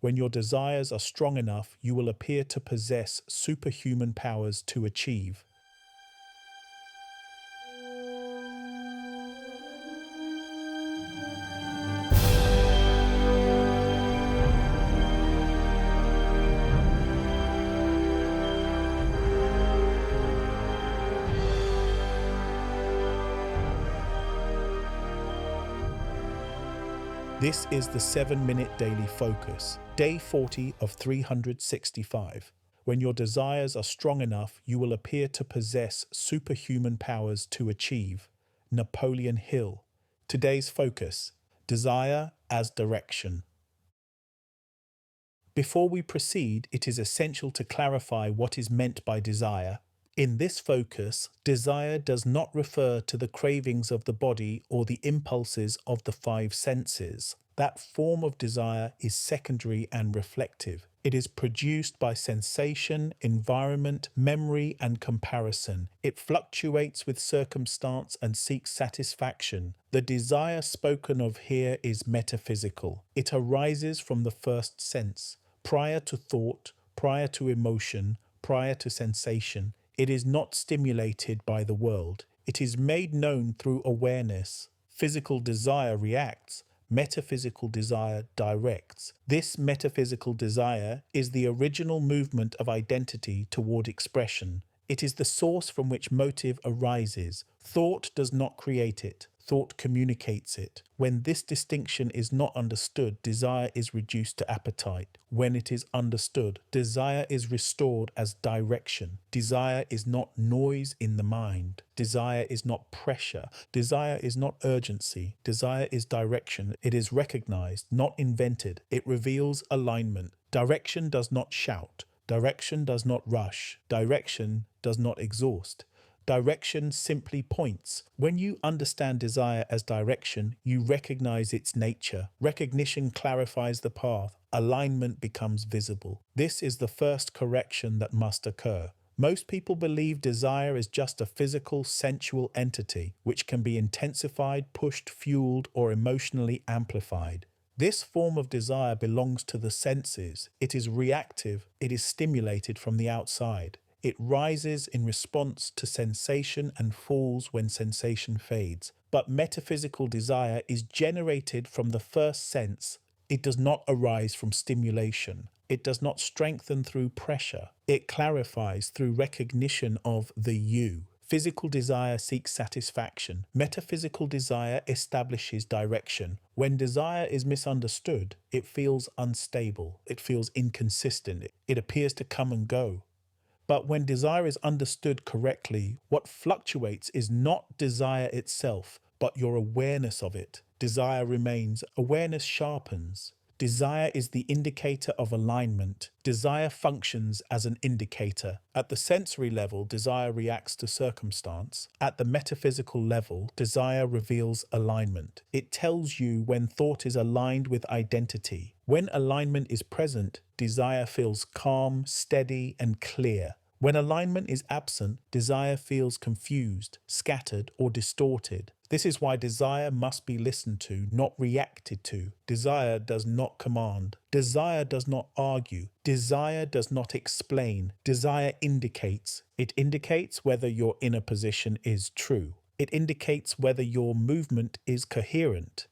When your desires are strong enough, you will appear to possess superhuman powers to achieve. This is the 7-minute daily focus, day 40 of 365. When your desires are strong enough, you will appear to possess superhuman powers to achieve. Napoleon Hill. Today's focus, desire as direction. Before we proceed, it is essential to clarify what is meant by desire. In this focus, desire does not refer to the cravings of the body or the impulses of the five senses. That form of desire is secondary and reflective. It is produced by sensation, environment, memory, and comparison. It fluctuates with circumstance and seeks satisfaction. The desire spoken of here is metaphysical. It arises from the first sense, prior to thought, prior to emotion, prior to sensation. It is not stimulated by the world. It is made known through awareness. Physical desire reacts. Metaphysical desire directs. This metaphysical desire is the original movement of identity toward expression. It is the source from which motive arises. Thought does not create it. Thought communicates it. When this distinction is not understood, desire is reduced to appetite. When it is understood, desire is restored as direction. Desire is not noise in the mind. Desire is not pressure. Desire is not urgency. Desire is direction. It is recognized, not invented. It reveals alignment. Direction does not shout. Direction does not rush. Direction does not exhaust. Direction simply points. When you understand desire as direction, you recognize its nature. Recognition clarifies the path. Alignment becomes visible. This is the first correction that must occur. Most people believe desire is just a physical, sensual entity, which can be intensified, pushed, fueled, or emotionally amplified. This form of desire belongs to the senses. It is reactive. It is stimulated from the outside. It rises in response to sensation and falls when sensation fades. But metaphysical desire is generated from the first sense. It does not arise from stimulation. It does not strengthen through pressure. It clarifies through recognition of the you. Physical desire seeks satisfaction. Metaphysical desire establishes direction. When desire is misunderstood, it feels unstable. It feels inconsistent. It appears to come and go. But when desire is understood correctly, what fluctuates is not desire itself, but your awareness of it. Desire remains, awareness sharpens. Desire is the indicator of alignment. Desire functions as an indicator. At the sensory level, desire reacts to circumstance. At the metaphysical level, desire reveals alignment. It tells you when thought is aligned with identity. When alignment is present, desire feels calm, steady, and clear. When alignment is absent, desire feels confused, scattered, or distorted. This is why desire must be listened to, not reacted to. Desire does not command. Desire does not argue. Desire does not explain. Desire indicates. It indicates whether your inner position is true. It indicates whether your movement is coherent.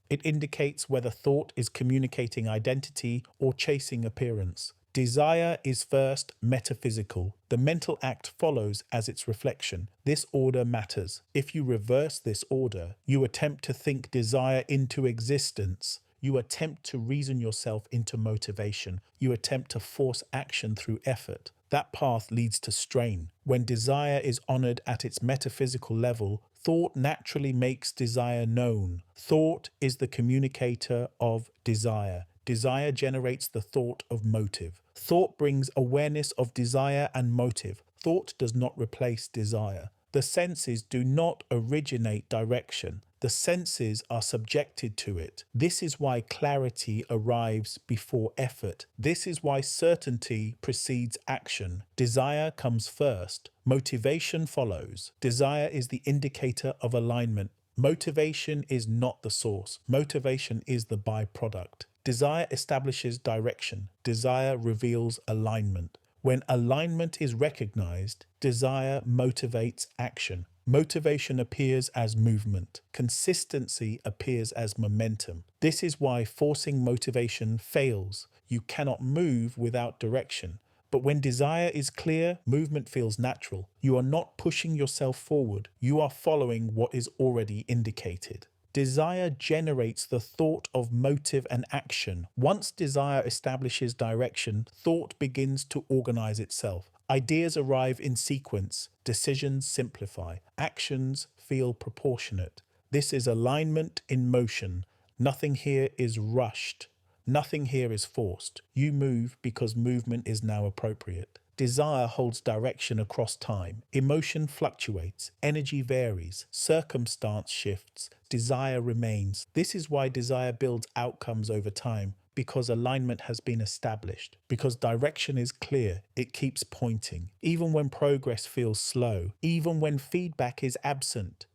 It indicates whether thought is communicating identity or chasing appearance. Desire is first metaphysical. The mental act follows as its reflection. This order matters. If you reverse this order, you attempt to think desire into existence. You attempt to reason yourself into motivation. You attempt to force action through effort. That path leads to strain. When desire is honored at its metaphysical level, thought naturally makes desire known. Thought is the communicator of desire. Desire generates the thought of motive. Thought brings awareness of desire and motive. Thought does not replace desire. The senses do not originate direction. The senses are subjected to it. This is why clarity arrives before effort. This is why certainty precedes action. Desire comes first. Motivation follows. Desire is the indicator of alignment. Motivation is not the source. Motivation is the byproduct. Desire establishes direction. Desire reveals alignment. When alignment is recognized, desire motivates action. Motivation appears as movement. Consistency appears as momentum. This is why forcing motivation fails. You cannot move without direction. But when desire is clear, movement feels natural. You are not pushing yourself forward. You are following what is already indicated. Desire generates the thought of motive and action. Once desire establishes direction, thought begins to organize itself. Ideas arrive in sequence, decisions simplify, actions feel proportionate. This is alignment in motion. Nothing here is rushed. Nothing here is forced. You move because movement is now appropriate. Desire holds direction across time. Emotion fluctuates. Energy varies. Circumstance shifts. Desire remains. This is why desire builds outcomes over time, because alignment has been established. Because direction is clear, it keeps pointing. Even when progress feels slow. Even when feedback is absent.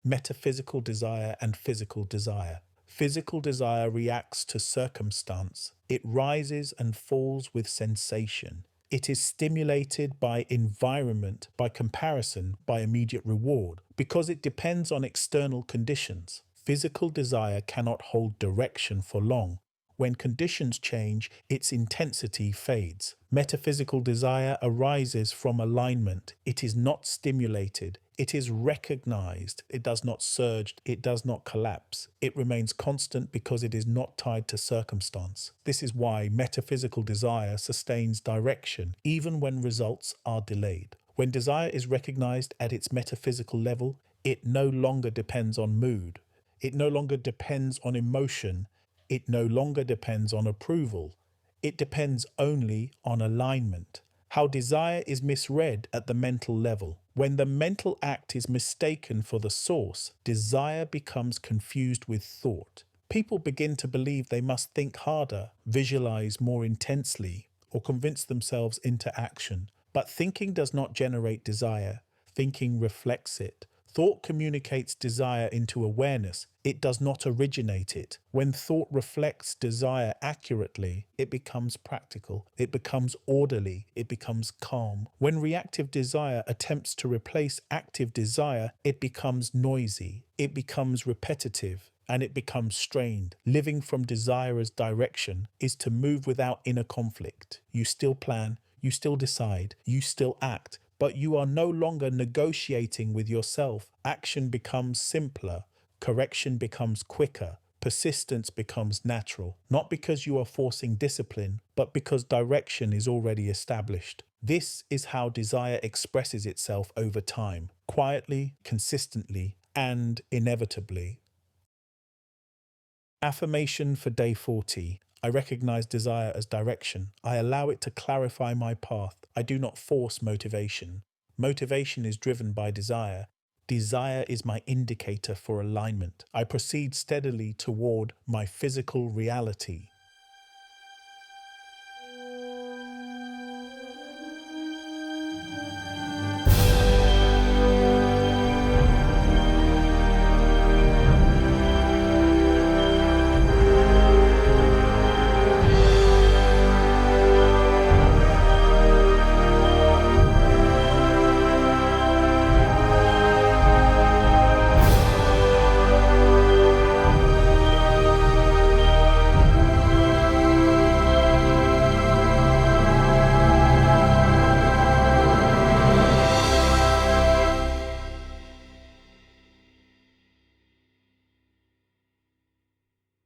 Metaphysical desire and physical desire. Physical desire reacts to circumstance. It rises and falls with sensation. It is stimulated by environment, by comparison, by immediate reward, because it depends on external conditions. Physical desire cannot hold direction for long. When conditions change, its intensity fades. Metaphysical desire arises from alignment. It is not stimulated. It is recognized. It does not surge. It does not collapse. It remains constant because it is not tied to circumstance. This is why metaphysical desire sustains direction, even when results are delayed. When desire is recognized at its metaphysical level, it no longer depends on mood. It no longer depends on emotion. It no longer depends on approval. It depends only on alignment. How desire is misread at the mental level. When the mental act is mistaken for the source, desire becomes confused with thought. People begin to believe they must think harder, visualize more intensely, or convince themselves into action. But thinking does not generate desire. Thinking reflects it. Thought communicates desire into awareness. It does not originate it. When thought reflects desire accurately, it becomes practical. It becomes orderly. It becomes calm. When reactive desire attempts to replace active desire, it becomes noisy. It becomes repetitive. And it becomes strained. Living from desirous direction is to move without inner conflict. You still plan. You still decide. You still act. But you are no longer negotiating with yourself. Action becomes simpler. Correction becomes quicker. Persistence becomes natural. Not because you are forcing discipline, but because direction is already established. This is how desire expresses itself over time, quietly, consistently, and inevitably. Affirmation for day 40. I recognize desire as direction. I allow it to clarify my path. I do not force motivation. Motivation is driven by desire. Desire is my indicator for alignment. I proceed steadily toward my physical reality.